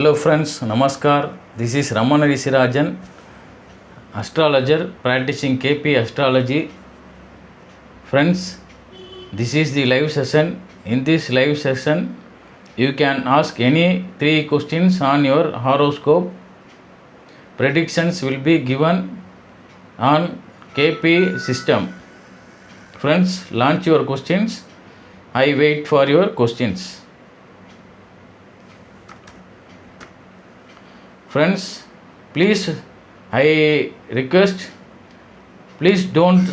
Hello friends, Namaskar. This is Ramana Risirajan, astrologer practicing KP astrology. Friends, this is the live session. In this live session, you can ask any 3 questions on your horoscope. Predictions will be given on KP system. Friends, launch your questions. I wait for your questions. Friends, please, I request, please don't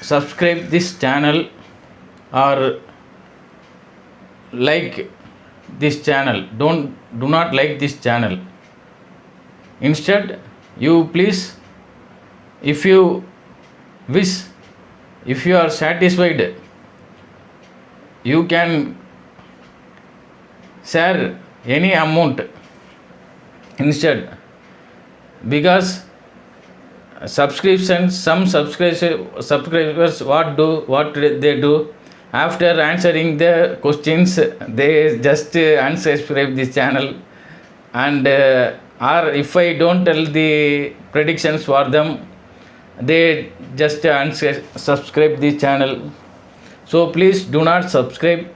subscribe this channel or like this channel. Do not like this channel. Instead, you please, if you wish, if you are satisfied, you can share any amount instead, because subscriptions, some subscribers what they do, after answering the questions they just unsubscribe this channel, and or if I don't tell the predictions for them, they just unsubscribe the channel. So please do not subscribe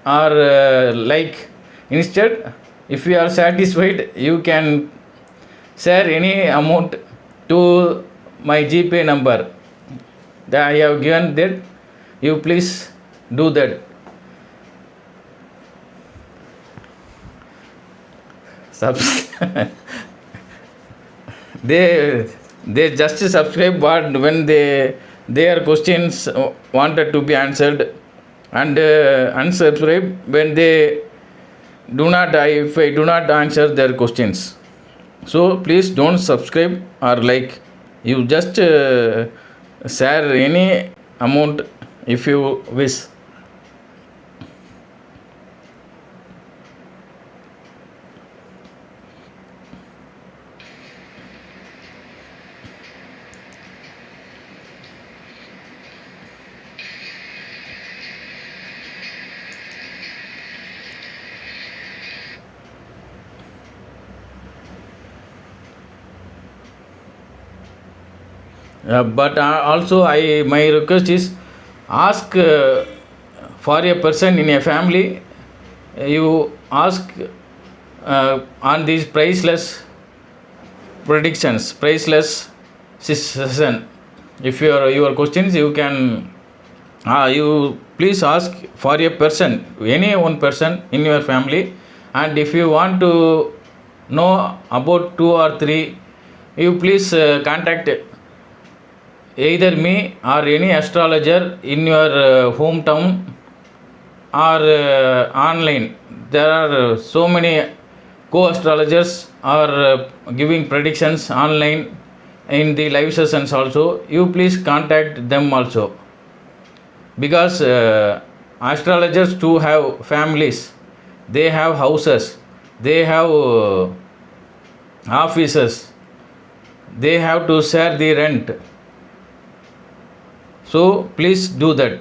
or like. Instead, if you are satisfied, you can share any amount to my GPay number that I have given that. You please do that. They just subscribe but when their questions wanted to be answered, and unsubscribe when they do not, if I do not answer their questions. So please don't subscribe or like. You just share any amount if you wish. But also my request is, ask for a person in a family. You ask on these priceless predictions, priceless session. If your questions, you can you please ask for a person, any one person in your family, and if you want to know about 2 or 3, you please contact either me or any astrologer in your hometown or online. There are so many co-astrologers are giving predictions online in the live sessions also. You please contact them also, because astrologers too have families, they have houses, they have offices, they have to share the rent. So please do that.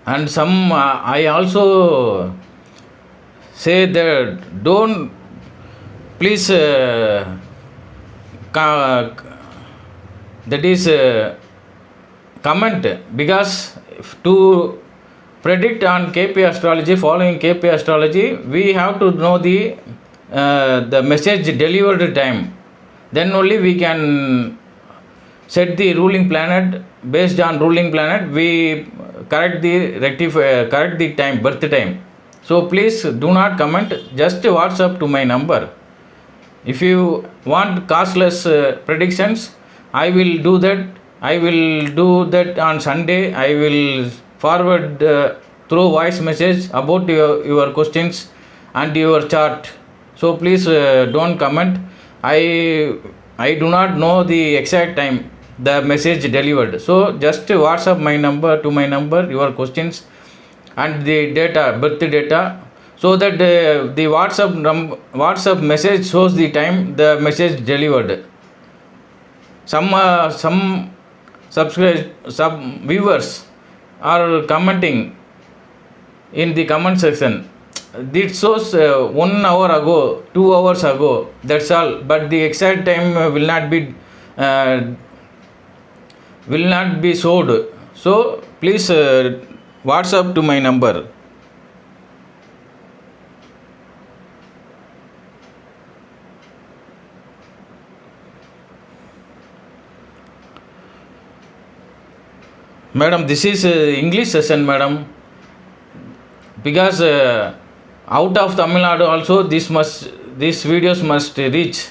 And some I also say that don't, please that is comment, because to predict on KP astrology, following KP astrology, we have to know the message delivered time. then only we can set the ruling planet. Based on ruling planet, we correct the time, birth time. So please do not comment, just WhatsApp to my number. If you want costless predictions, I will do that. I will do that on Sunday. I will forward through voice message about your questions and your chart. So please don't comment. I do not know the exact time the message delivered. So just WhatsApp my number to my number, your questions and the data, birth data, so that the WhatsApp message shows the time the message delivered. Some viewers are commenting in the comment section. It shows 1 hour ago, 2 hours ago. That's all. But the exact time will not be showed. So please WhatsApp to my number. Madam, this is English session, madam. Because out of Tamil Nadu also these videos must reach.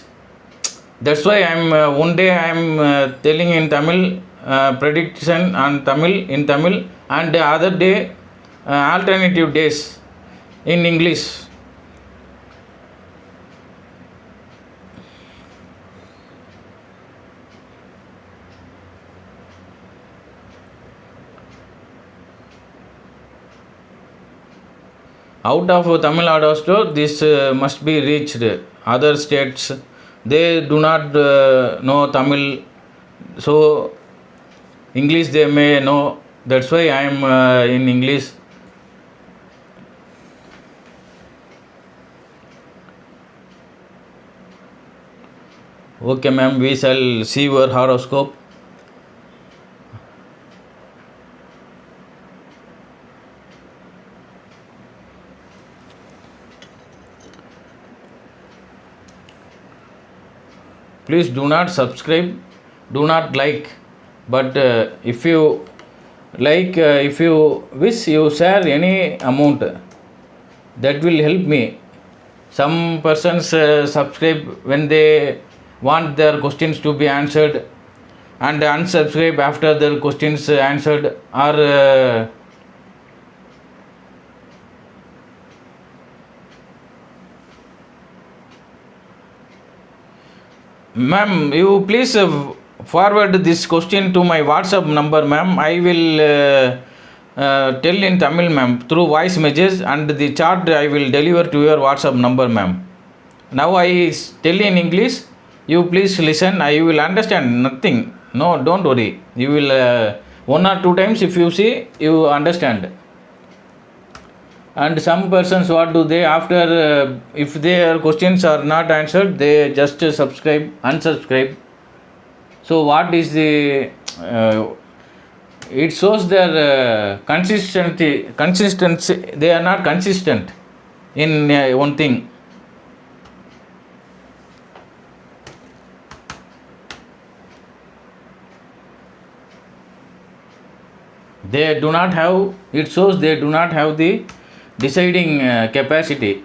That's why one day I'm telling in Tamil, prediction on Tamil in Tamil, and the other day alternative days in English. Out of Tamil Nadu also this must be reached. Other states, they do not know Tamil, so English they may know. That's why I am in English. Okay, ma'am, we shall see your horoscope. Please do not subscribe, do not like, but if you like, if you wish, you share any amount, that will help me. Some persons subscribe when they want their questions to be answered, and unsubscribe after their questions answered, or ma'am, you please forward this question to my WhatsApp number, ma'am. I will tell in Tamil, ma'am, through voice message, and the chart I will deliver to your WhatsApp number, ma'am. Now I tell in English. You please listen. I will understand nothing. No, don't worry. You will 1 or 2 times if you see, you understand. And some persons, what do they, after if their questions are not answered, they just unsubscribe. So what is the it shows their consistency. They are not consistent in one thing. They do not have, it shows they do not have the deciding capacity.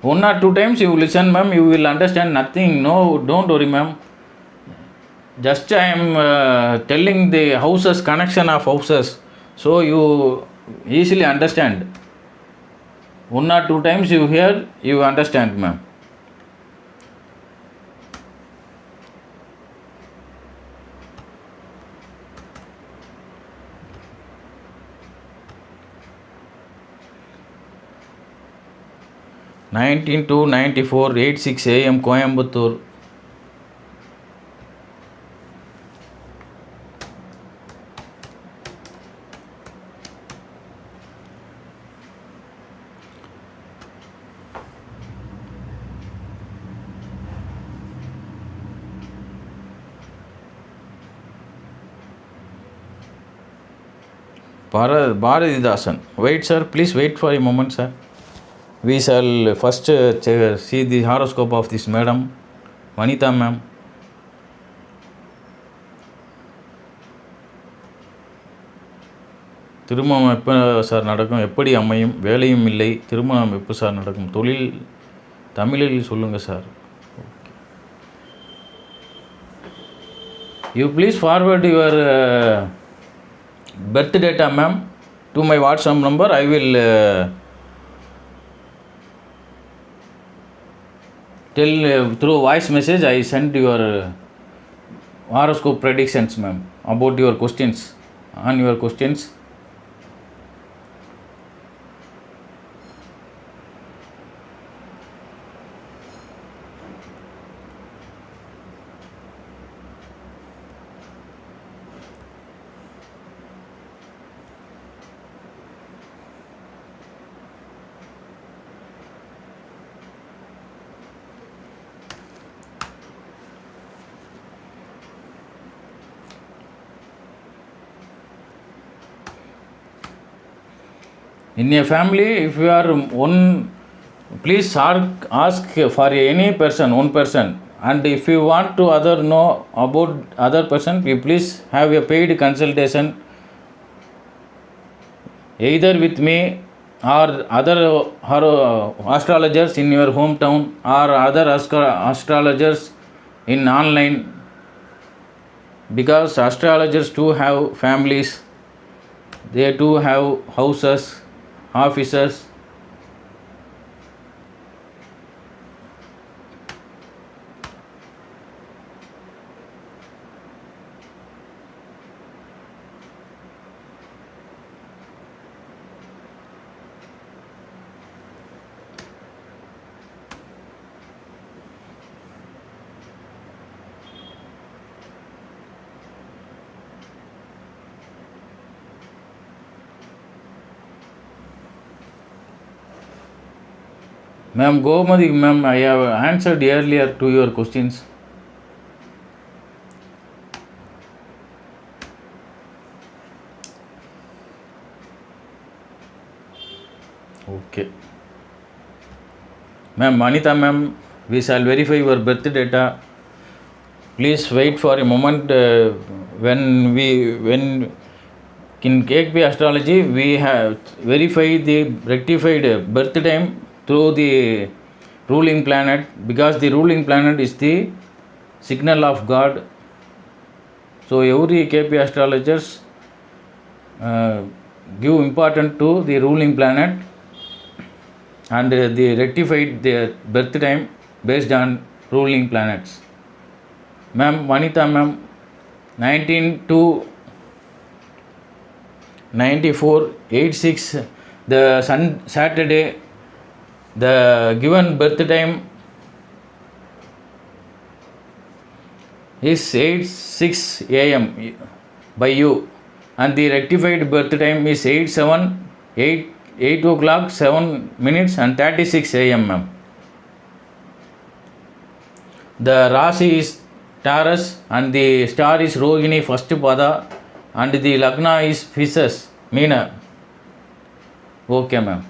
One or 2 times you listen, ma'am, you will understand nothing. No, don't worry, ma'am. Just I am telling the houses, connection of houses, so you easily understand. 1 or 2 times you hear, you understand, ma'am. (19 to 94, 86 AM Coimbatore). Bharatidasan. Wait, sir. Please wait for a moment, sir. We shall first see the horoscope of this madam, Vanitha ma'am. திருமணம் எப்போ sir நடக்கும், எப்படி அமையும், வேலையும் இல்லை, திருமணம் எப்போ sir நடக்கும், தொழில் தமிழில் சொல்லுங்கள் sir. You please forward your birth data ma'am to my WhatsApp number. I will tell through voice message I send your horoscope predictions ma'am about your questions, on your questions. In a family, if you are one, please ask for any person, one person, and if you want to other know about other person, you please have a paid consultation either with me or other astrologers in your hometown or other astrologers in online, because astrologers too have families, they too have houses, officers. Ma'am Gomadi, ma'am, I have answered earlier to your questions. Okay. Ma'am Vanitha ma'am, we shall verify your birth data. Please wait for a moment. When in KP astrology we have verified the rectified birth time through the ruling planet, because the ruling planet is the signal of God. So every KP astrologers give importance to the ruling planet and they rectified their birth time based on ruling planets. Ma'am Vanitha ma'am, 19 to 94 86, the Saturday, the given birth time is 8:06 a.m. by you, and the rectified birth time is 8 o'clock 7 minutes and 36 a.m. ma'am. The Rasi is Taurus and the star is Rohini first pada, and the Lagna is Pisces, Meena. Okay ma'am.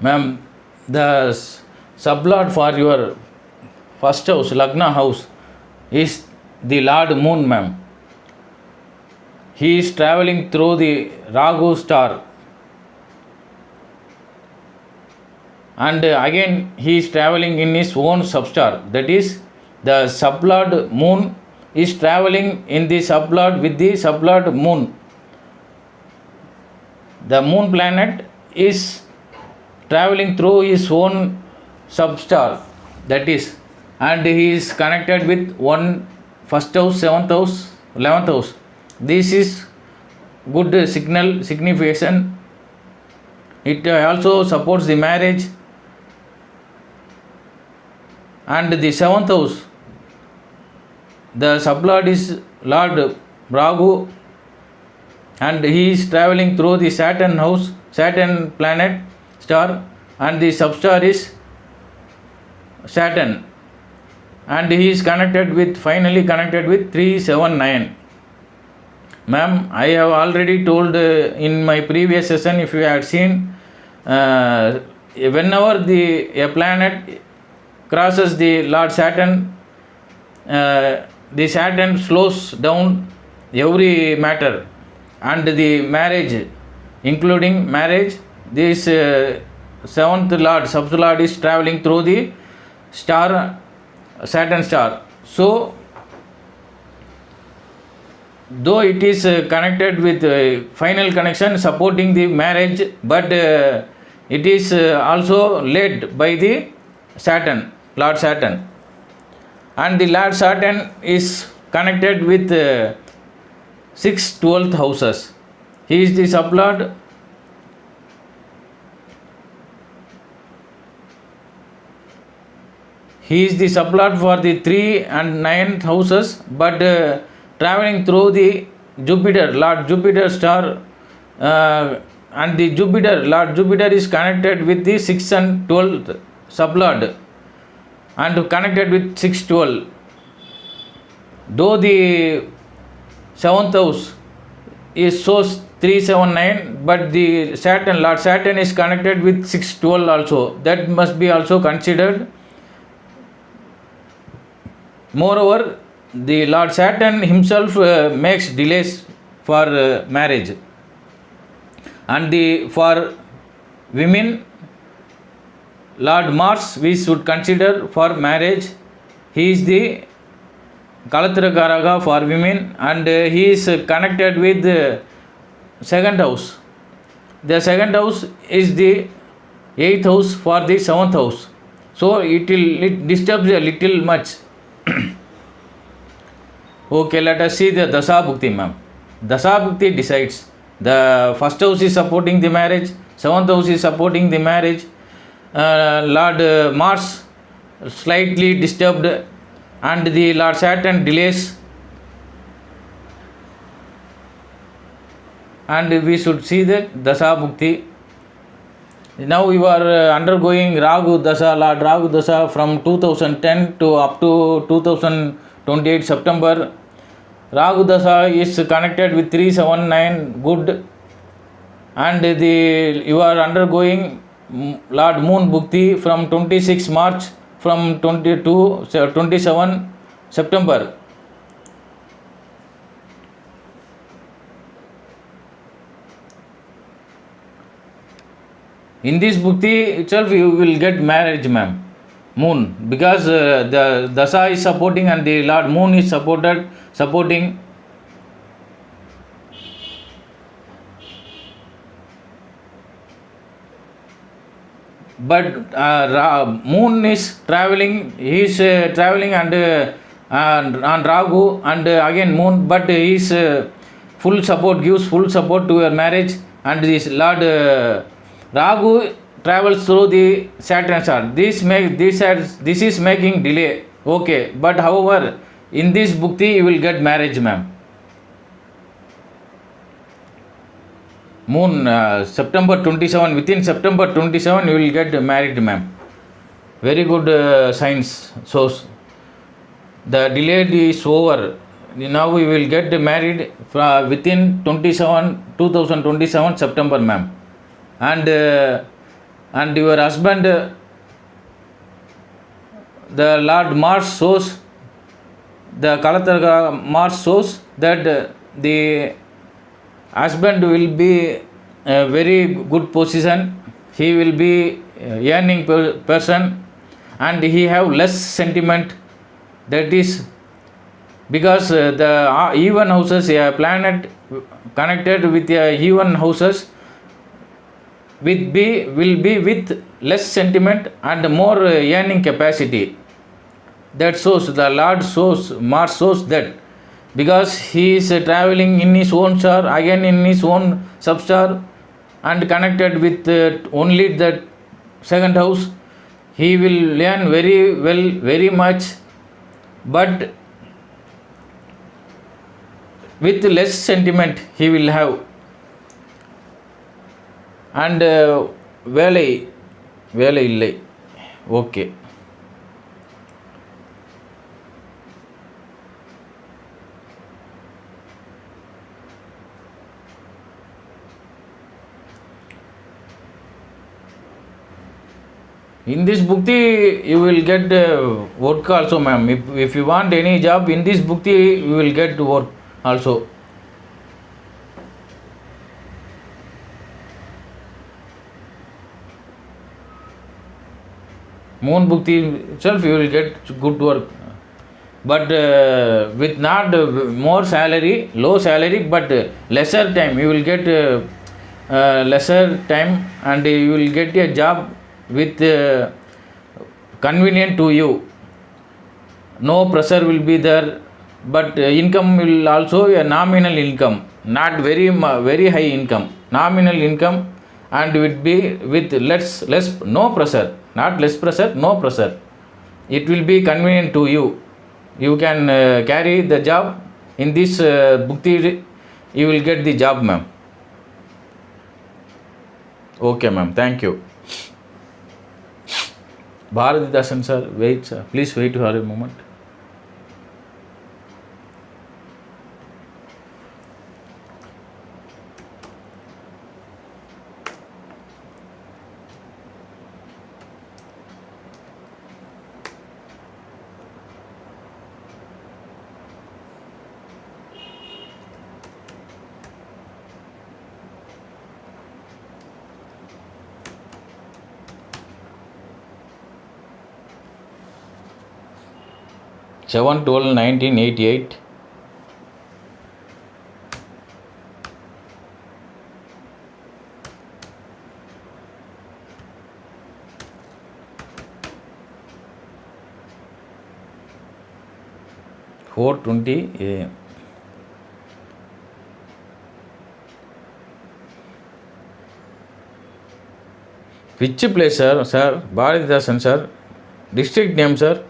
Ma'am, the sublord for your first house, Lagna house, is the Lord Moon, ma'am. He is traveling through the Rahu star, and again he is traveling in his own substar, that is the sublord Moon is traveling in the sublord with the sublord moon. The moon planet is traveling through his own substar, that is, and he is connected with one first house, seventh house, 11th house. This is good signal signification. It also supports the marriage. And the 7th house, the sublord is Lord Rahu, and he is traveling through the Saturn house, Saturn planet star, and the substar is Saturn, and he is finally connected with 379. Ma'am, I have already told in my previous session, if you had seen, whenever a planet crosses the Lord Saturn, the Saturn slows down every matter, and the marriage, including marriage, this 7th Lord, Subsolord is traveling through the star, Saturn star. So, though it is connected with final connection supporting the marriage, but it is also led by the Saturn, Lord Saturn, and the Lord Saturn is connected with 6 12th houses. He is the sublord. He is the sublord for the 3 and 9th houses, but traveling through the Jupiter, Lord Jupiter star, and the Jupiter, Lord Jupiter is connected with the 6th and 12th sublord, and connected with 6 12. Though the 7th house is shows 379, but the Saturn, Lord Saturn is connected with 6 12 also. That must be also considered. Moreover, the Lord Saturn himself makes delays for marriage, and for women, Lord Mars we should consider for marriage. He is the Kalatrakaraka for women, and he is connected with the 2nd house. The 2nd house is the 8th house for the 7th house. So it disturbs a little much. Okay, let us see the Dasa Bhukti, ma'am. Dasa Bhukti decides. The 1st house is supporting the marriage, 7th house is supporting the marriage. Lord Mars slightly disturbed, and the Lord Saturn delays. And we should see the Dasa Bhukti. Now you are undergoing Ragu Dasa, Lord Ragu Dasa from 2010 to up to 2028 September. Ragu Dasa is connected with 379, good, and you are undergoing Lord Moon Bhukti from 26 March from 27 September. In this Bhukti itself you will get marriage, ma'am. Moon, because the Dasa is supporting and the Lord Moon is supporting. But Moon is traveling, he is traveling and on Ragu, and again Moon, but he is full support, gives full support to your marriage, and this Lord Ragu travels through the Saturn star. This is making delay. Okay, but however, in this Bhukti you will get marriage, ma'am. Moon, September 27, within September 27 you will get married, ma'am. Very good signs. So the delay is over. Now we will get married within 2027 September, ma'am. And your husband, the Lord Mars shows, the Kalatarga Mars shows that the husband will be a very good position. He will be a earning person, and he have less sentiment. That is because the even houses, a planet connected with even houses with B will be with less sentiment and more earning capacity. That shows the Lord shows Mars shows that, because he is traveling in his own star, again in his own substar, and connected with only the second house, he will learn very well, very much, but with less sentiment he will have. And வேலை வேலை இல்லை. Okay. In this bukti you will get work also, ma'am. If you want any job in this bukti, you will get work also. Moon bukti itself you will get good work, but with not more salary, low salary, but lesser time. You will get lesser time, and you will get a job with convenient to you. No pressure will be there, but income will also a nominal income, not very high income, nominal income, and will be with less no pressure, not less pressure, no pressure. It will be convenient to you. You can carry the job in this bukti. You will get the job, ma'am. Okay, ma'am. Thank you. Bharatidasan sir, wait sir, please wait for a moment. Seven 12 1988. (4:20 AM). Which place, sir? Sir, Bharatidasan sir. District name, sir?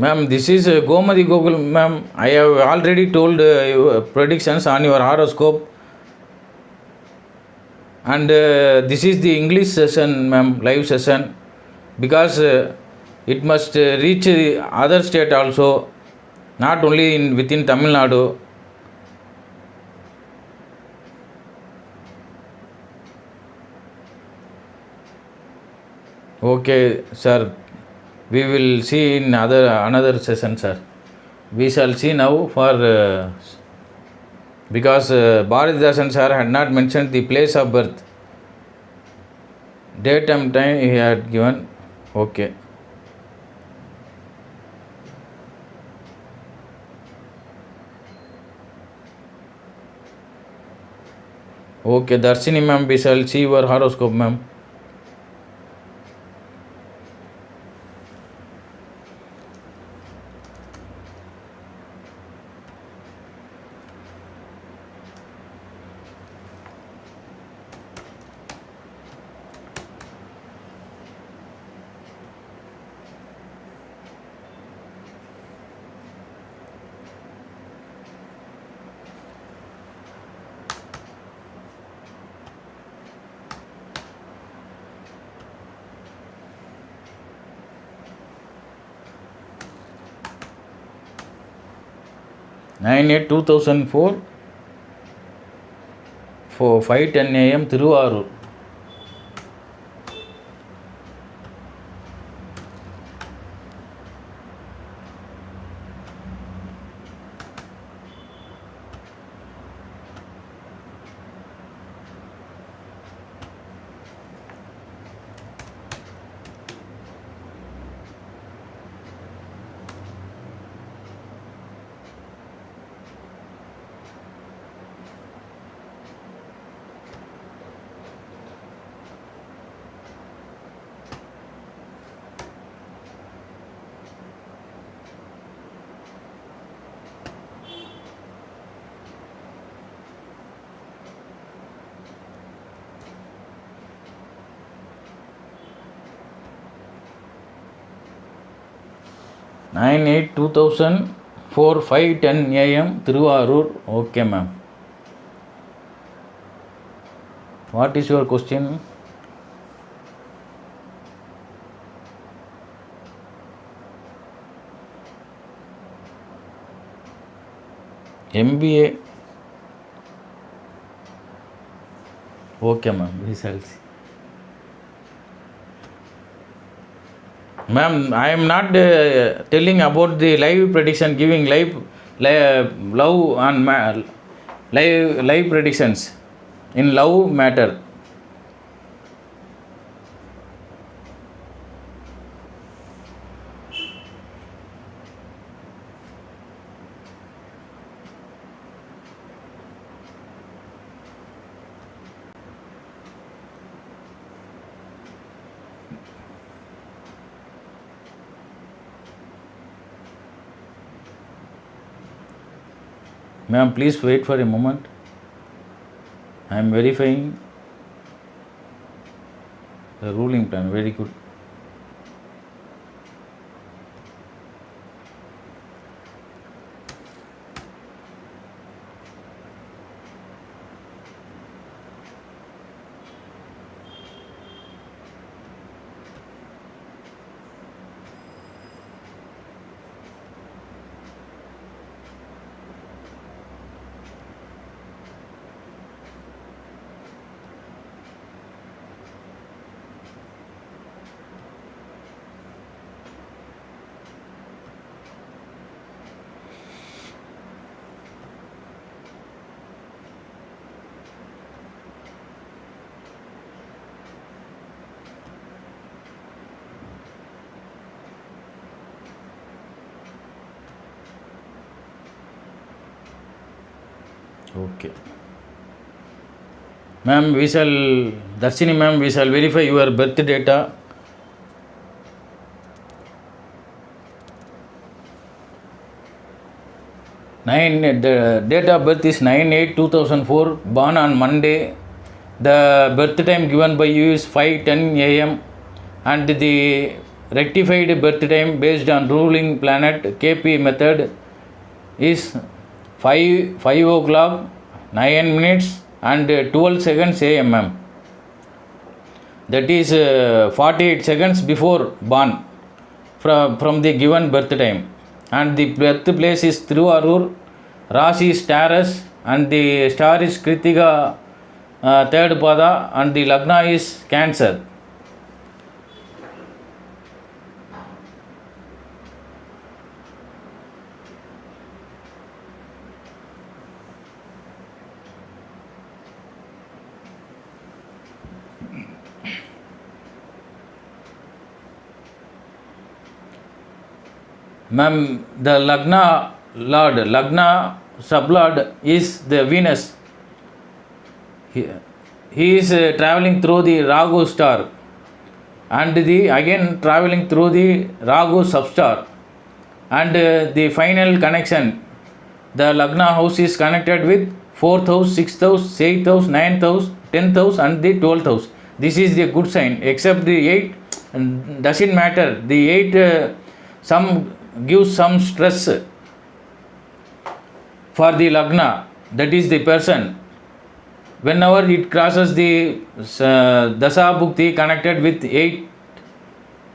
Ma'am, this is Gomadi Gogul, ma'am. I have already told predictions on your horoscope, and this is the English session, ma'am, live session, because it must reach the other state also, not only within Tamil Nadu. Okay, sir. We will see in another session, sir. We shall see now for because Bharatidasan sir had not mentioned the place of birth. Date and time he had given. Okay. Okay, Darshini ma'am, we shall see your horoscope, ma'am. 9/8/2004 for 5:10 a.m. Thiruvarur. Nine 8/2004 5:10 a.m. Thiruvarur. Okay, ma'am. What is your question? MBA. Okay, ma'am. Results. Ma'am, I am not telling about the live prediction, giving love and live predictions in love matter. Ma'am, please wait for a moment. I am verifying the ruling plan. Very good. Okay. Ma'am, Darshini ma'am, we shall verify your birth data. The date of birth is 9/8/2004, born on Monday. The birth time given by you is 5:10 a.m. and the rectified birth time based on ruling planet KP method is 5 o'clock 9 minutes and 12 seconds a.m. ma'am. That is 48 seconds before born from the given birth time. And the birthplace is Thiruvarur, Rashi is Taurus, and the star is Kritika, third pada, and the Lagna is Cancer. Ma'am, the Lagna sublord is the Venus. He is traveling through the Rahu star and again traveling through the Rahu substar, and the final connection, the Lagna house is connected with 4th house, 6th house, 8th house, 9th house, 10th house and the 12th house. This is the good sign, except the 8 doesn't matter. The 8 gives some stress for the Lagna, that is the person. Whenever it crosses the Dasa Bhukti connected with 8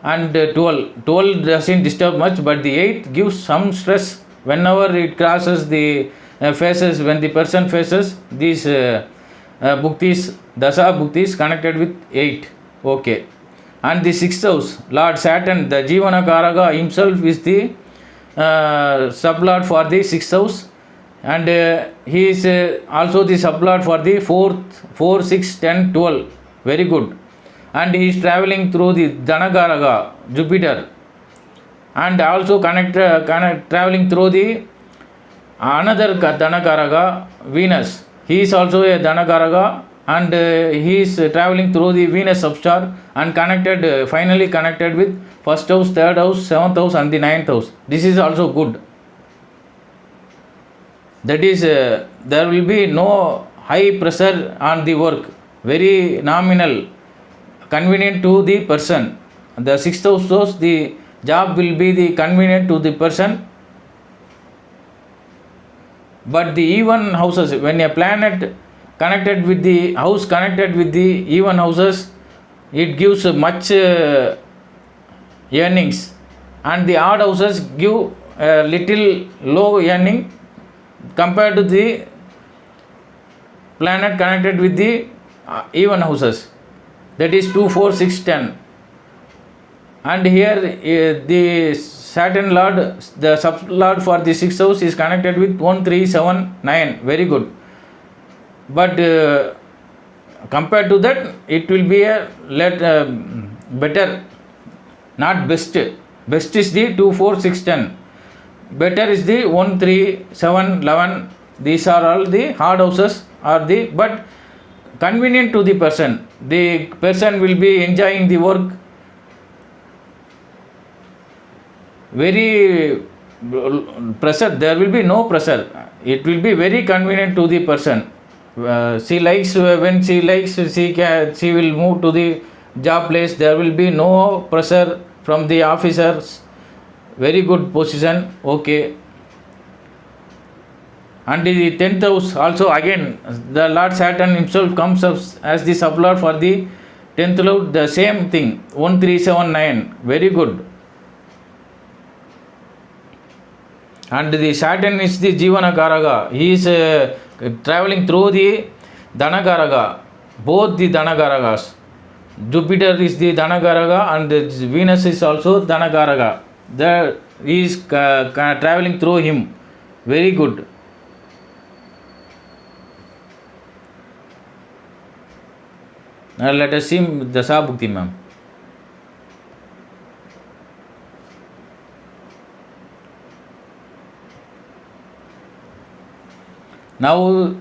and 12 doesn't disturb much, but the 8 gives some stress whenever it crosses the faces, when the person faces these bhuktis, dasa bhuktis connected with 8. Okay. And the 6th house, Lord Saturn, the Jivana Karaga himself is the sublord for the 6th house, and he is also the sublord for the 4th, 4, 6, 10, 12. Very good. And he is traveling through the Dhanakaraga, Jupiter, and also traveling through the another Dhanakaraga, Venus. He is also a Dhanakaraga, and he is traveling through the Venus substar and connected, finally connected with 1st house, 3rd house, 7th house and the 9th house. This is also good. That is, there will be no high pressure on the work, very nominal, convenient to the person. The 6th house shows the job will be the convenient to the person. But the even houses, when a planet connected with the house connected with the even houses, it gives much earnings, and the odd houses give a little low earning compared to the planet connected with the even houses. That is 2, 4, 6, 10. And here the Saturn Lord, the sub Lord for the 6th house is connected with 1, 3, 7, 9. Very good. But compared to that, it will be a better, not best. Best is the 2, 4, 6, 10. Better is the 1, 3, 7, 11. These are all the hard houses, but convenient to the person. The person will be enjoying the work very pressure. There will be no pressure. It will be very convenient to the person. She likes, when she likes, she will move to the job place. There will be no pressure from the officers. Very good position. Okay. And the 10th house also, again the Lord Saturn himself comes up as the sublord for the 10th lord. The same thing, 1, 3, 7, 9. Very good. And the Saturn is the Jivana Karaga. He is traveling through the Dhanakaraga, both the Dhanakaragas. Jupiter is the Dhanakaraga and Venus is also Dhanakaraga. He is traveling through him. Very good. Now let us see Dasa Bhukti, ma'am. Now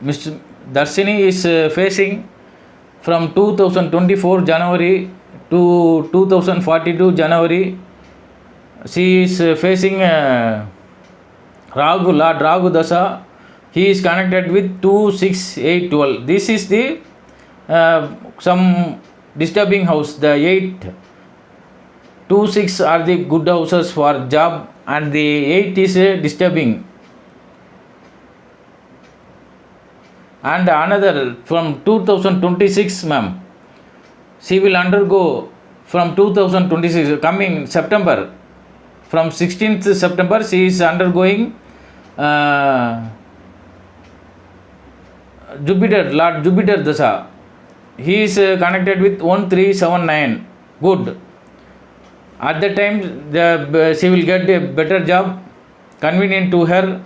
Mr. Darshini is facing from 2024 January to 2042 January. She is facing Lord Ragu Dasa. He is connected with 2, 6, 8, 12. This is the some disturbing house. The 8, 2, 6 are the good houses for job, and the 8 is disturbing. And another from 2026, ma'am, she will undergo from 2026 coming September, from 16th September she is undergoing Jupiter, Lord Jupiter Dasa. He is connected with 1, 3, 7, 9. Good. At that time she will get a better job, convenient to her.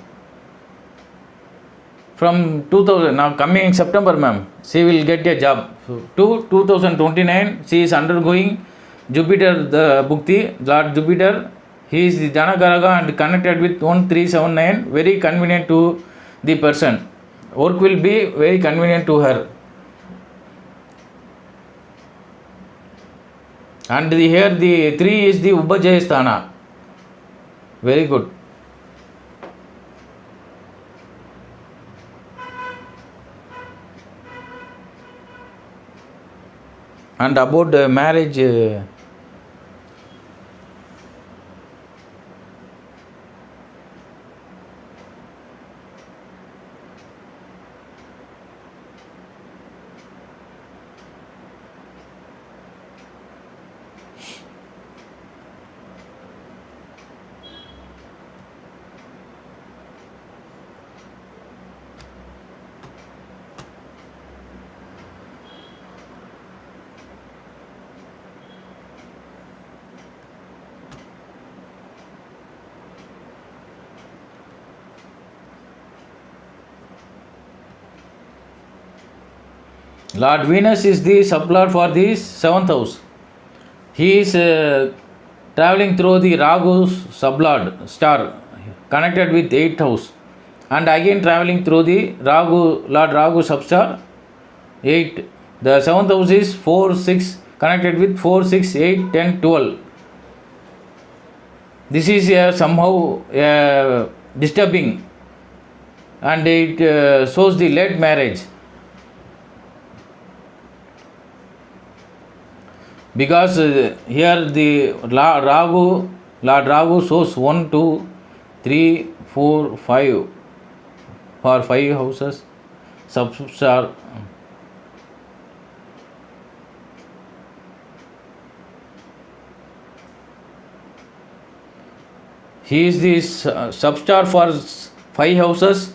From 2000, now coming September, ma'am, she will get a job. To 2029, she is undergoing Jupiter, the Bhukti, Lord Jupiter. He is the Dhanakaraga and connected with 1, 3, 7, 9. Very convenient to the person. Work will be very convenient to her. And here the 3 is the Ubhajaya Sthana. Very good. And about marriage, Lord Venus is the sublord for the seventh house. He is traveling through the Ragu's sublord star connected with 8th house, and again traveling through the Lord Ragu substar 8. The 7th house is 4, 6 connected with 4, 6, 8, 10, 12. This is somehow disturbing, and it shows the late marriage, because here the Lord Ragu shows 1, 2, 3, 4, 5 for 5 houses substar. He is the substar for 5 houses,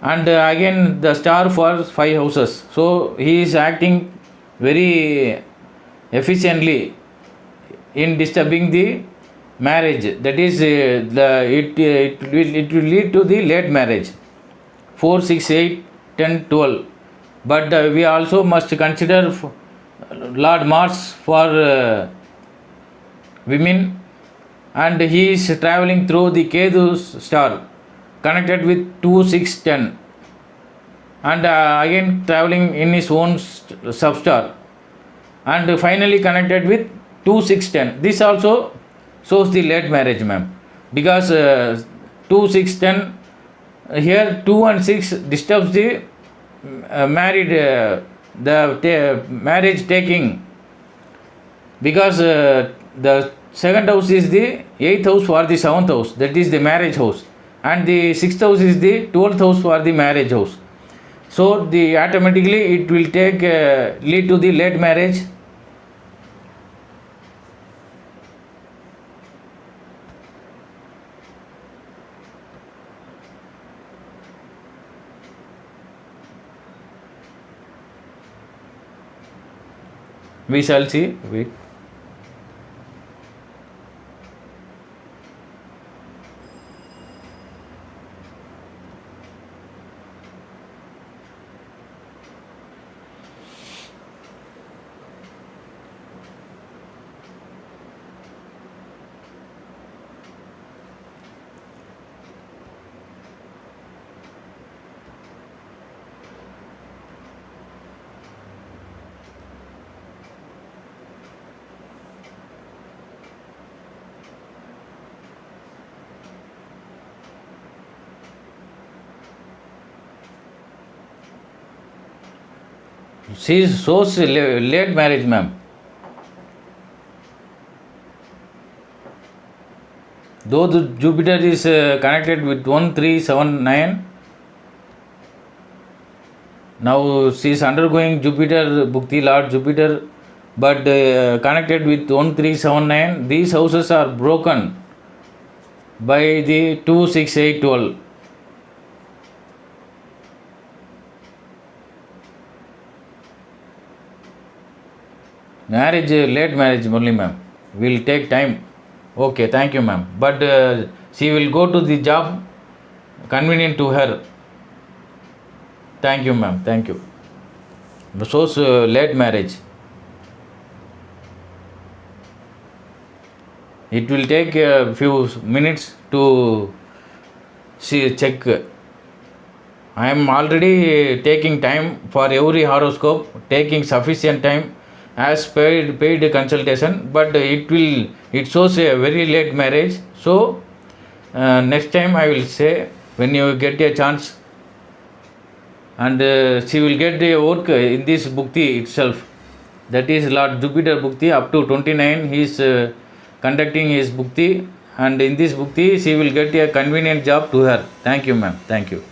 and again the star for 5 houses. So he is acting very efficiently in disturbing the marriage. That is, it will lead to the late marriage. 4, 6, 8, 10, 12. But we also must consider Lord Mars for women, and he is traveling through the Ketu's star connected with 2, 6, 10, and again traveling in his own substar, and finally connected with 2, 6, 10. This also shows the late marriage, ma'am, because 2, 6, 10, here 2 and 6 disturbs the marriage taking, because the second house is the 8th house for the 7th house, that is the marriage house, and the 6th house is the 12th house for the marriage house. So the automatically it will take lead to the late marriage. We shall see. Wait. She shows late marriage, ma'am. Though the Jupiter is connected with 1, 3, 7, 9, now she is undergoing Jupiter Bhukti, Lord Jupiter, but connected with 1, 3, 7, 9. These houses are broken by the 2, 6, 8, 12. Marriage, late marriage only, ma'am. Will take time. Okay, thank you, ma'am. But she will go to the job convenient to her. Thank you, ma'am. Thank you. So late marriage. It will take a few minutes to check. I am already taking time for every horoscope, taking sufficient time as paid consultation, but it shows a very late marriage. So next time I will say, when you get a chance, and she will get a work in this bhukti itself, that is Lord Jupiter bhukti. Up to 29 he is conducting his bhukti, and in this bhukti she will get a convenient job to her. Thank you, ma'am. Thank you.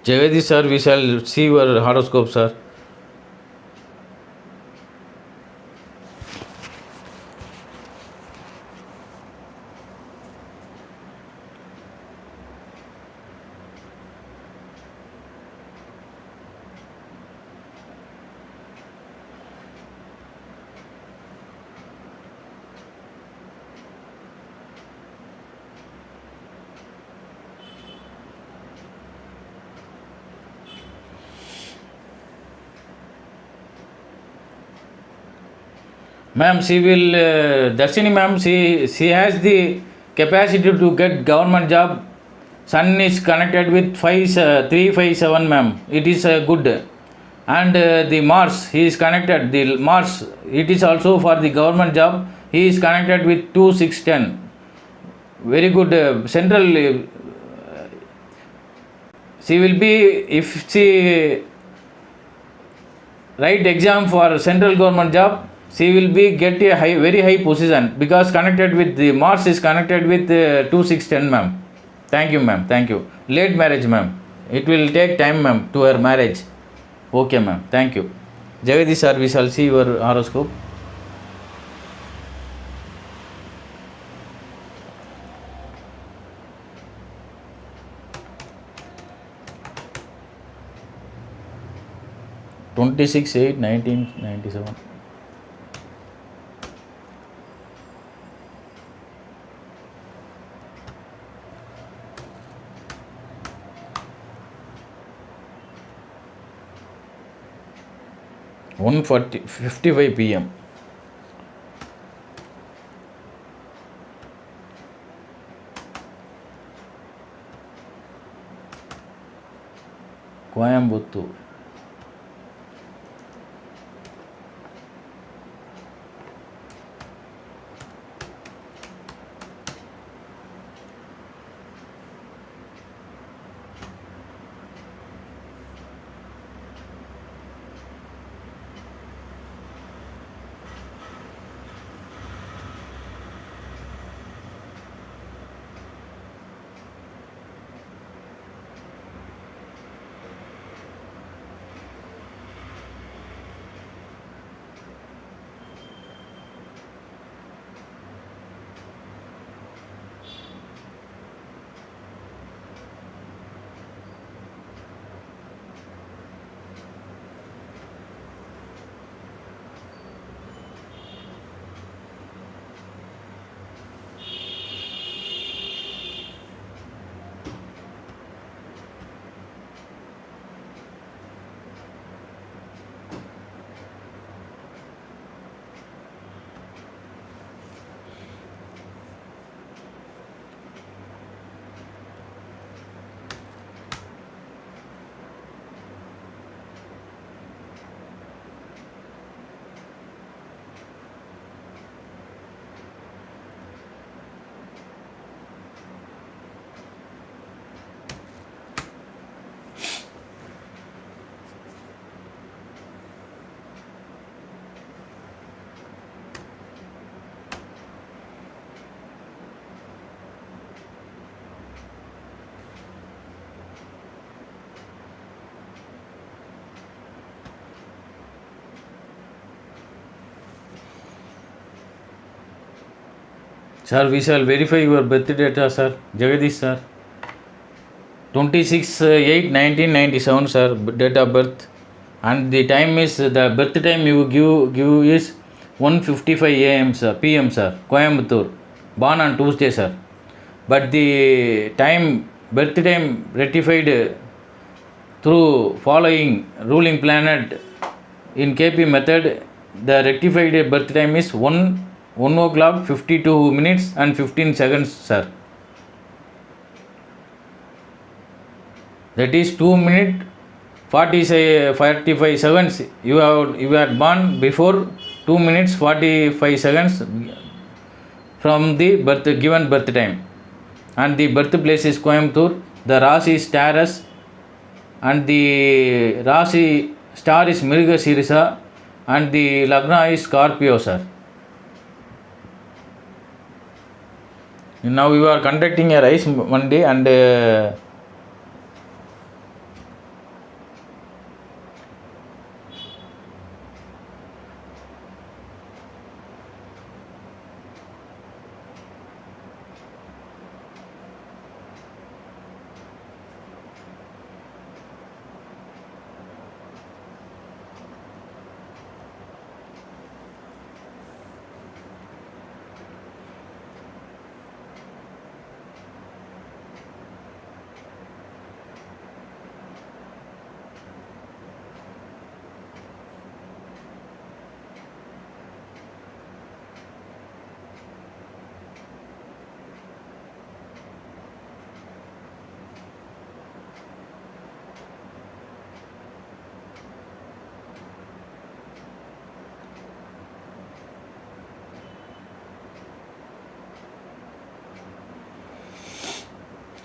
Jagadish sir, we shall see your horoscope, sir. Ma'am, she will, Darshini ma'am, she has the capacity to get government job. Sun is connected with 357, ma'am. It is good. And the Mars, he is connected. The Mars, it is also for the government job. He is connected with 2610. Very good. Central, she will be, if she write exam for central government job, she will be get a very high position, because connected with the Mars is connected with 2610, ma'am. Thank you, ma'am. Thank you. Late marriage, ma'am. It will take time, ma'am, to her marriage. Okay, ma'am. Thank you. Jagadish sir, we shall see your horoscope. Twenty-six 8/1997. One 55 p.m. Coimbatore. Sir, we shall verify your birth data, sir. Jagadish, sir. 26/8/1997, sir, date of birth. And the time is, the birth time you give is 1:55 a.m., sir, p.m., sir, Coimbatore. Born on Tuesday, sir. But the birth time rectified through following ruling planet in KP method. The rectified birth time is 1 o'clock 52 minutes and 15 seconds, sir. That is 2 minutes 45 seconds. You are born before 2 minutes 45 seconds from the given birth time. And the birthplace is Coimbatore. The Rasi is Taurus, and the Rasi star is Mriga Sirisa, and the Lagna is Scorpio, sir. Now you are conducting a rice Monday, and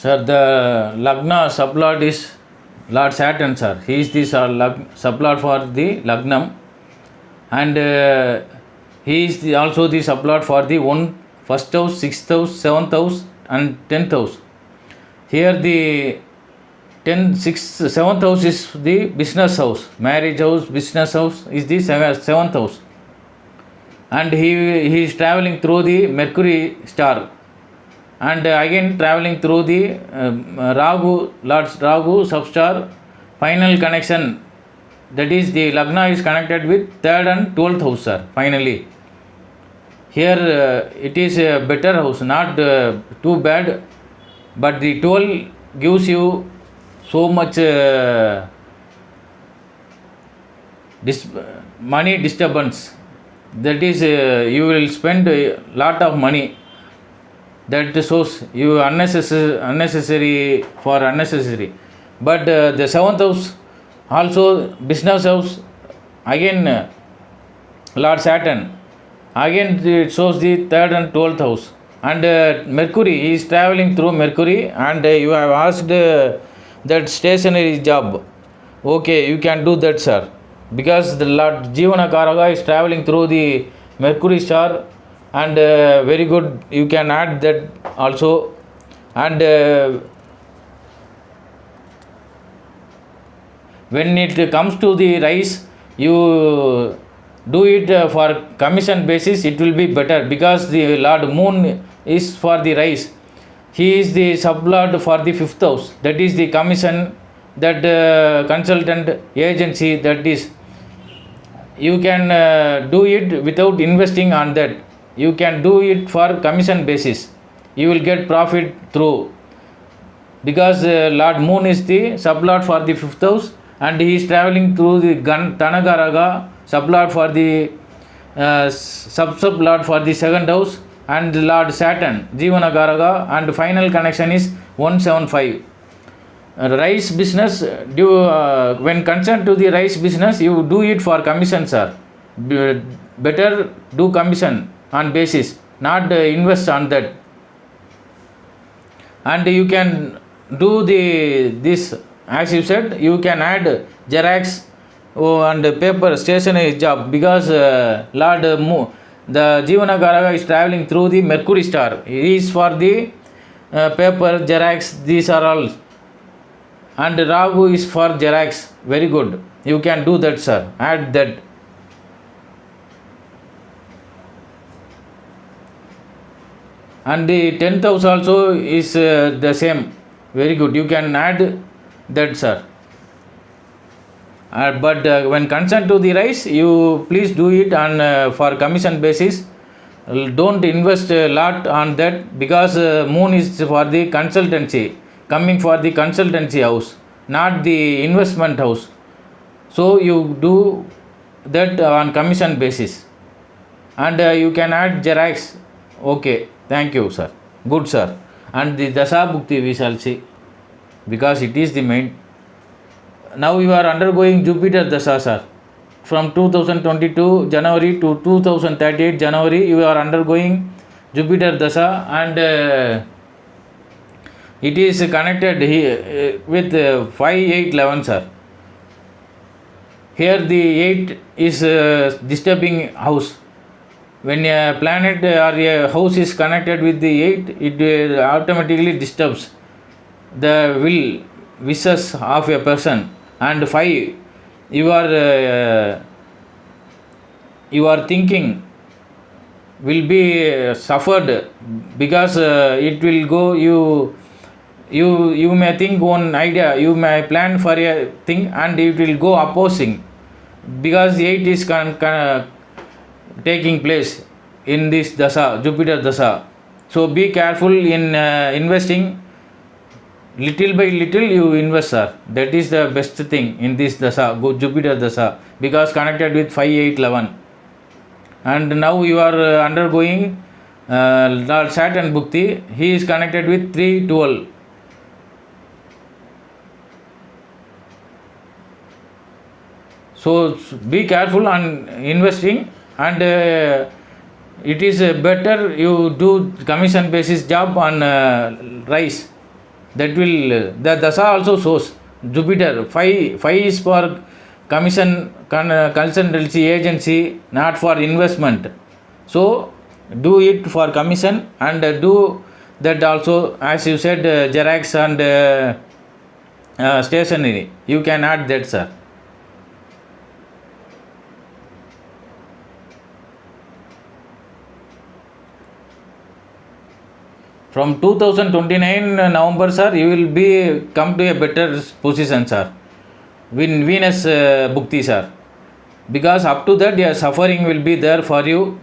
Sir, the Lagna sublord is Lord Saturn, sir. He is the sublord for the Lagnam, and he is also the sublord for the first house, sixth house, seventh house, and 10th house. Here the 7th house is the business house, marriage house, business house is the 7th house, and he is traveling through the Mercury star, and again traveling through the Rahu, Lord Rahu substar, final connection, that is the Lagna is connected with 3rd and 12th house, sir. Finally here it is a better house, not too bad, but the 12 gives you so much money disturbance, that is you will spend a lot of money, that shows you unnecessary for unnecessary. But the 7th house also business house, again Lord Saturn, again it shows the 3rd and 12th house, and Mercury, he is traveling through Mercury, and you have asked that stationary job. Okay, you can do that, sir, because the Lord Jivana Karaga is traveling through the Mercury star, and very good, you can add that also. And when it comes to the rice, you do it for commission basis, it will be better, because the Lord Moon is for the rice. He is the sublord for the 5th house, that is the commission, that consultant agency, that is you can do it without investing on that. You can do it for commission basis, you will get profit through, because Lord Moon is the sublord for the 5th house, and he is traveling through the Tanagaraga, sublord for the sublord for the 2nd house, and Lord Saturn Jivanagaraga, and final connection is 175. Rice business, when concerned to the rice business, you do it for commission, sir. Better do commission on basis, not invest on that. And you can do this, as you said, you can add Xerox and paper stationery job, because Lord the Jivanagaraga is traveling through the Mercury star. He is for the paper, Xerox, these are all, and Rahu is for Xerox. Very good, you can do that, sir. Add that. And the 10th house also is the same. Very good, you can add that, sir. But when concerned to the rice, you please do it on for commission basis. Don't invest a lot on that, because Moon is for the consultancy, coming for the consultancy house, not the investment house. So you do that on commission basis, and you can add Xerox. Okay, thank you, sir. Good, sir. And the Dasha Bhukti we shall see, because it is the main. Now you are undergoing Jupiter Dasha, sir. From 2022 January to 2038 January, you are undergoing Jupiter Dasha, and it is connected here with 5, 8, 11, sir. Here the 8 is disturbing house. When a planet or a house is connected with the 8, it automatically disturbs the wishes of a person. And 5, you are thinking will be suffered, because it will go, you may think one idea, you may plan for a thing, and it will go opposing, because 8 is taking place in this Dasha, Jupiter Dasha. So be careful in investing. Little by little you invest, sir. That is the best thing in this Dasha, Jupiter Dasha, because connected with 5, 8, 11. And now you are undergoing Lord Saturn Bhukti. He is connected with 3, 12. So be careful on investing, and it is better you do commission basis job on rice. that will the dasa also shows Jupiter. Five is for consultancy agency, not for investment. So do it for commission and do that also, as you said, xerox and stationery. You can add that, sir. From 2029 November, sir, you will be come to a better position, sir. Venus Bhukti, sir. Because up to that, your suffering will be there for you.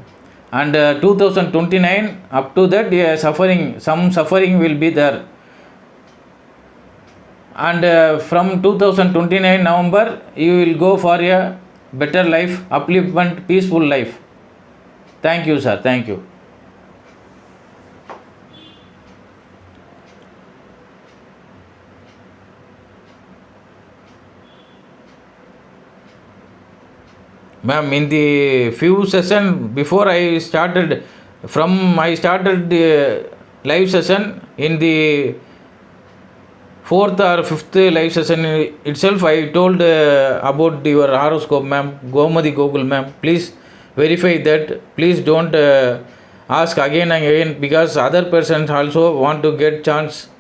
And 2029, up to that, some suffering will be there. And from 2029 November, you will go for a better life, upliftment, peaceful life. Thank you, sir. Thank you. Ma'am, in the few session before I started live session in the fourth or fifth live session itself, I told about your horoscope, ma'am. Gomadi Gogul, ma'am. Please verify that. Please don't ask again and again, because other persons also want to get chance.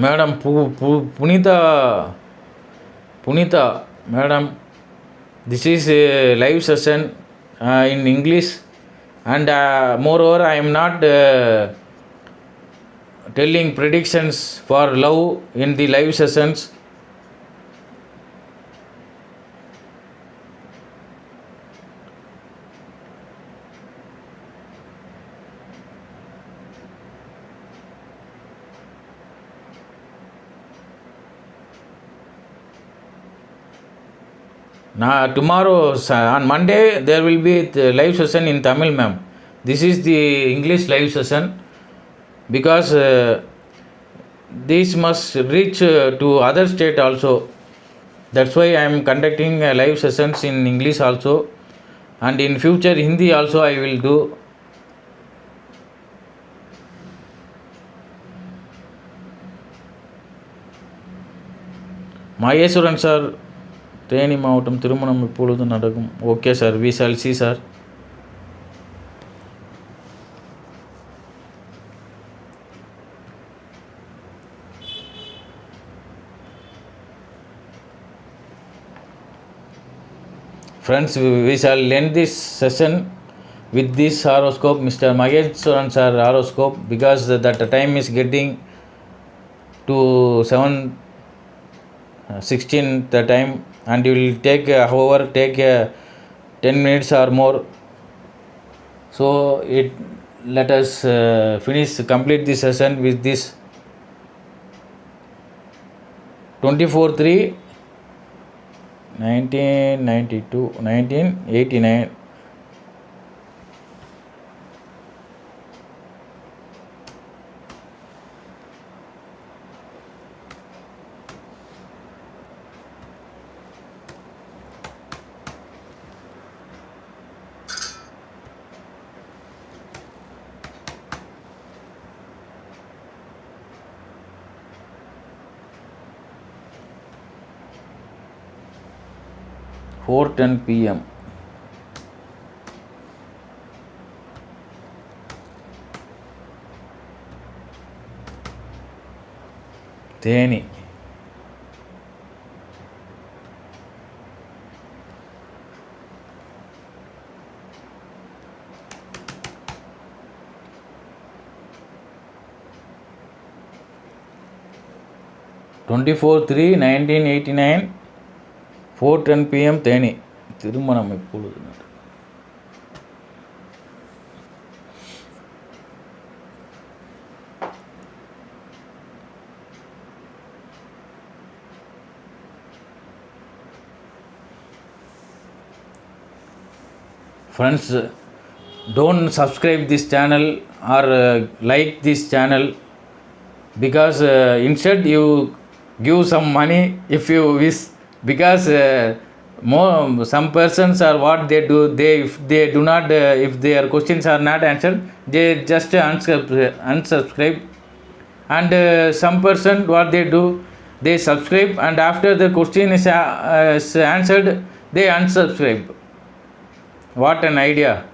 Madam Punita, madam, this is a live session in English, and moreover, I am not telling predictions for love in the live sessions. Tomorrow on Monday there will be the live session in Tamil, ma'am. This is the English live session, because this must reach to other state also. That's why I am conducting live sessions in English also, and in future Hindi also I will do. Maheswaran sir, Theni மாவட்டம் திருமணம் இப்பொழுது நடக்கும். Okay sir, we shall see sir. Friends, we shall end this session with this horoscope, Mr. Maheswaran sir horoscope, because that time is getting to 7:16 the time, and you will take however take 10 minutes or more. So let us complete this session with this 1989. Four 10 p.m. Theni. (24/3/1989) 4:10 p.m. Theni. திருமணம் இப்பொழுது. Friends, don't subscribe this channel or like this channel, because instead you give some money if you wish, because more some persons are what they do, they if they do not if their questions are not answered, they just unsubscribe. And some person what they do, they subscribe, and after the question is answered, they unsubscribe. What an idea,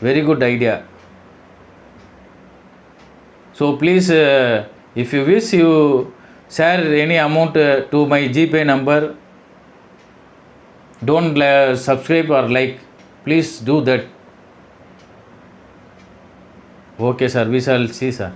very good idea. So please, if you wish, you share any amount to my GPay number. Don't subscribe or like, please do that. Okay sir, we shall see sir.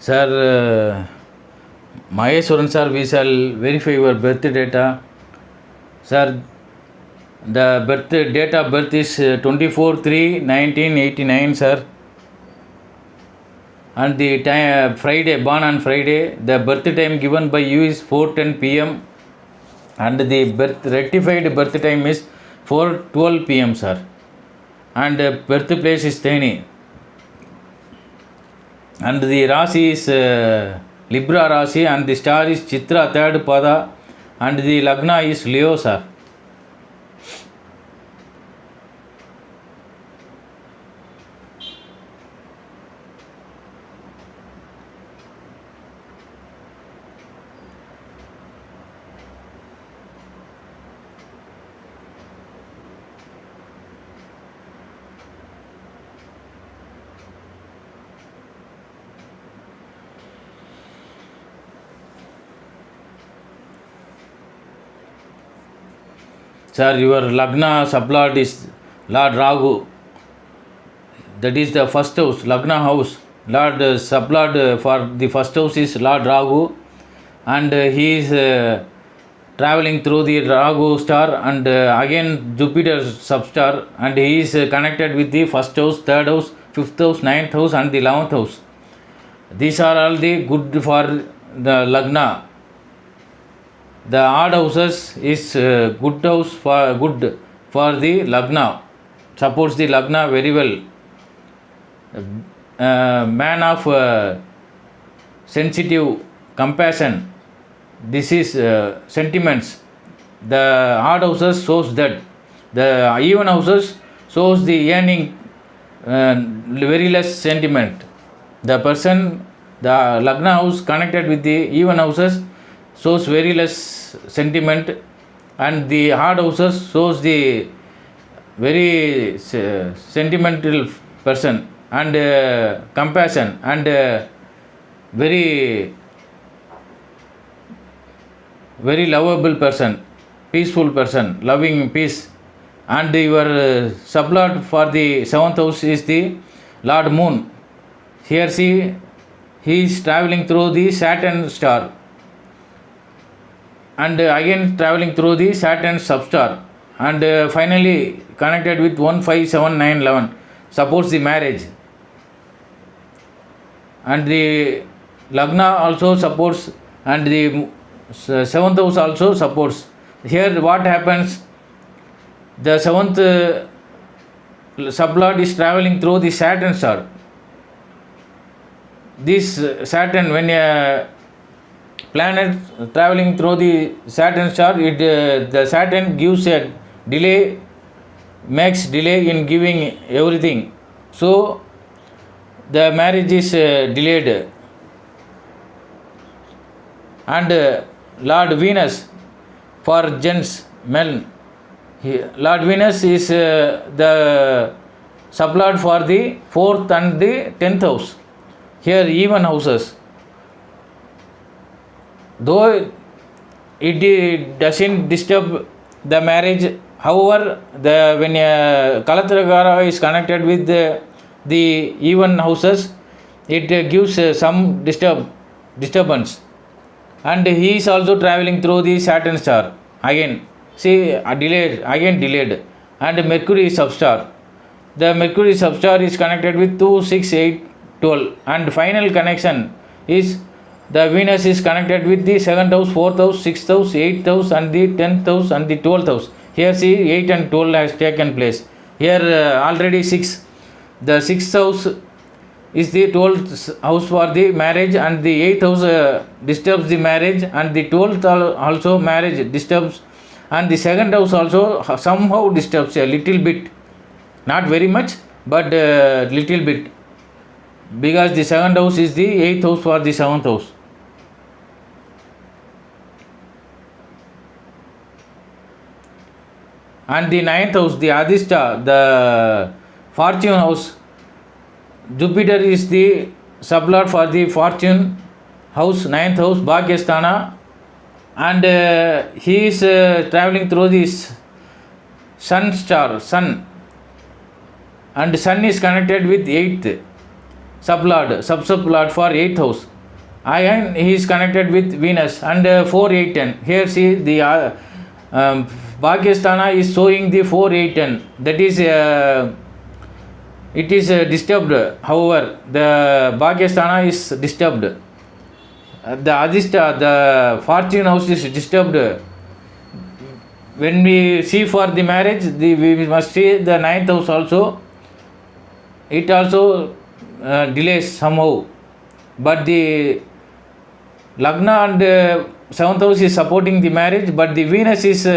Sir, Maheshwaran sir, we shall verify your birth data. Sir, the date of birth is 24/3/1989, sir. And the time, Friday, born on Friday. The birth time given by you is 4:10 p.m. and the rectified birth time is 4:12 p.m, sir. And birthplace is Theni. And the Rasi is Libra Rasi, and the star is Chitra, third Pada, and the Lagna is Leo, sir. Sir, your Lagna sublord is Lord Rahu. That is the first house, Lagna house. Lord sublord for the first house is Lord Rahu, and he is traveling through the Rahu star, and again Jupiter substar, and he is connected with the first house, third house, fifth house, ninth house, and the 11th house. These are all the good for the Lagna. The odd houses is good house for good for the Lagna, supports the Lagna very well. Man of sensitive compassion, this is sentiments. The odd houses shows that. The even houses shows the yearning, very less sentiment. The person, the Lagna house connected with the even houses shows very less sentiment, and the hard houses shows the very sentimental person, and compassion, and very very lovable person, peaceful person, loving peace. And your sublord for the 7th house is the Lord Moon. Here see, he is traveling through the Saturn star, and again traveling through the Saturn substar, and finally connected with 15791, supports the marriage. And the Lagna also supports, and the 7th house also supports. Here what happens, the 7th sublord is traveling through the Saturn star. This Saturn, when planet traveling through the Saturn star, the Saturn gives a delay, makes delay in giving everything. So the marriage is delayed. And Lord Venus for gents, men. Lord Venus is the sublord for the 4th and the 10th house. Here even houses. Though it doesn't disturb the marriage, however, when Kalatragara is connected with the even houses, it gives some disturbance. And he is also traveling through the Saturn star. Again, see, delayed. And Mercury is substar. The Mercury substar is connected with 2, 6, 8, 12. And final connection is the Venus is connected with the 7th house, 4th house, 6th house, 8th house, and the 10th house, and the 12th house. Here, see, 8 and 12 has taken place. Here, already 6. The 6th house is the 12th house for the marriage, and the 8th house disturbs the marriage, and the 12th also marriage disturbs, and the 2nd house also somehow disturbs a little bit, not very much, but little bit, because the 2nd house is the 8th house for the 7th house. And the 9th house, the Adhishta, the fortune house, Jupiter is the sublord for the fortune house, 9th house, Bhagyasthana, and he is traveling through this sun star, sun, and sun is connected with 8th sub-sublord for 8th house. And he is connected with Venus, and 4, 8, 10. Here see the Bhagyasthana is showing the 4, 8, 10. That is it is disturbed. However, the Bhagyasthana is disturbed. The Adhishta, the fortune house is disturbed. When we see for the marriage, we must see the 9th house also. It also delays somehow. But the Lagna and 7th house is supporting the marriage, but the Venus is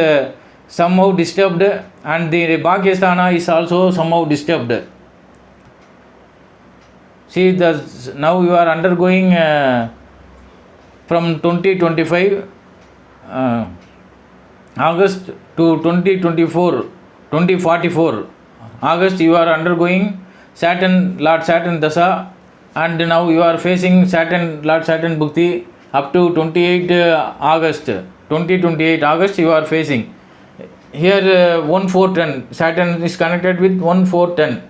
somehow disturbed, and the Bhagyasthana is also somehow disturbed. See, now you are undergoing from 2025 August to 2044 August, you are undergoing Lord Saturn Dasa, and now you are facing Lord Saturn Bhukti up to 28 August. 2028 August you are facing. Here 1, 4, 10. Saturn is connected with 1, 4, 10.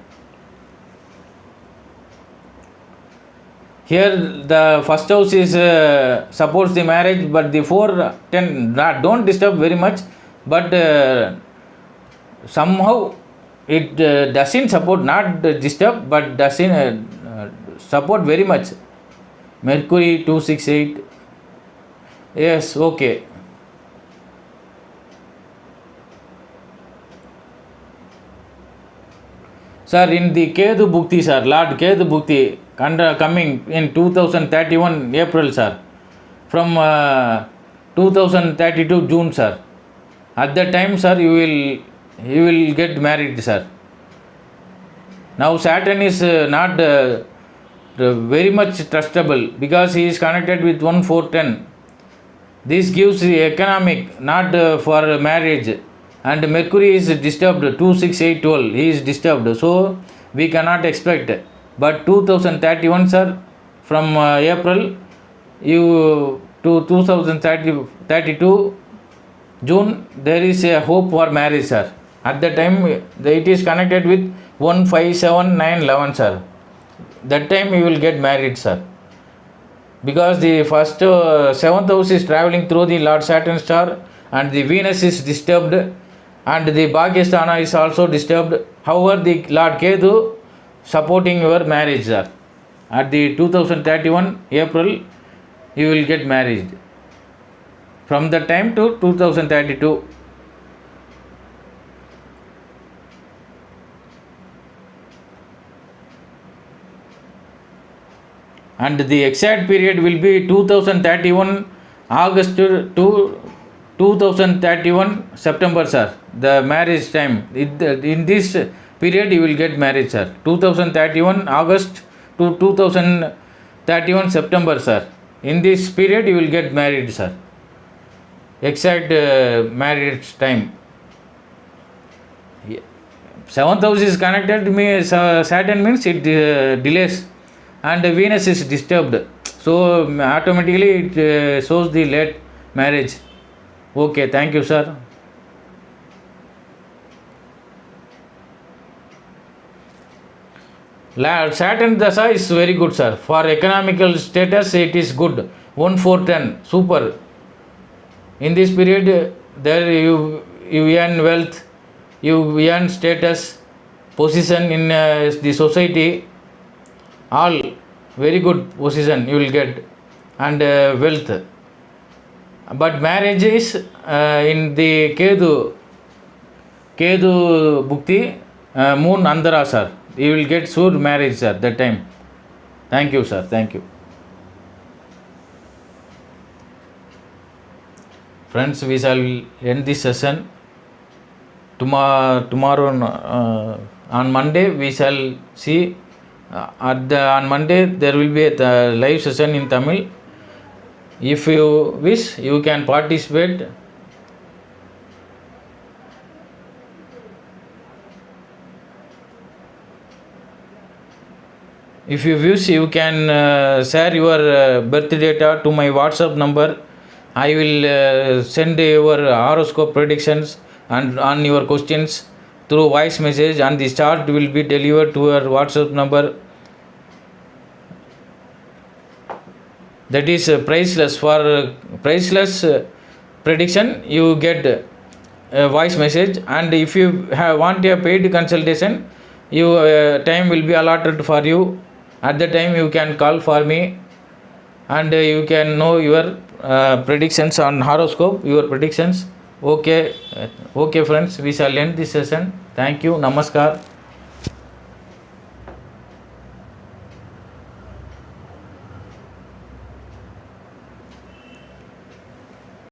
Here the first house is supports the marriage, but the 4, 10 don't disturb very much, but somehow it doesn't support, not disturb, but doesn't support very much. Mercury 2, 6, 8. Yes, okay. Sir, in the Ketu Bhukti, sir, Lord Ketu Bhukti, coming in 2031 April, sir, from 2032 June, sir. At that time, sir, you will get married, sir. Now Saturn is not very much trustable, because he is connected with 1, 4, 10. This gives the economic, not for marriage. And Mercury is disturbed, 2, 6, 8, 12. He is disturbed, so we cannot expect. But 2031, sir, from April to 2032 June, there is a hope for marriage, sir. At the time, it is connected with 1, 5, 7, 9, 11, sir. That time you will get married, sir. Because the first 7th house is traveling through the Lord Saturn star, and the Venus is disturbed, and the Bhagyasthana is also disturbed. However, the Lord Ketu supporting your marriage, sir. At the 2031 April, you will get married. From the time to 2032. And the exact period will be 2031 August to 2031 September, sir. The marriage time. In this period, you will get married, sir. 2031 August to 2031 September, sir. In this period, you will get married, sir. Exact marriage time. 7th house is connected to Saturn, means it delays, and Venus is disturbed, so automatically it shows the late marriage. Okay, thank you, sir. Saturn Dasha is very good, sir. For economical status, it is good. 1 4 10, super. In this period, there you earn wealth, you earn status, position in the society, all very good position you will get, and wealth. But marriage is in the Kedu Bhukti, Moon Andhara, sir. You will get sure marriage, sir, that time. Thank you, sir. Thank you. Friends, we shall end this session. Tomorrow on Monday we shall see. On Monday there will be a live session in Tamil. If you wish, you can participate. If you wish, you can share your birth data to my WhatsApp number. I will send your horoscope predictions and on your questions through voice message, and the chart will be delivered to your WhatsApp number. That is priceless. For priceless prediction, you get a voice message, and if you want a paid consultation, time will be allotted for you. At the time you can call for me, and you can know your predictions on horoscope, your predictions. Okay, friends, we shall end this session. Thank you. Namaskar.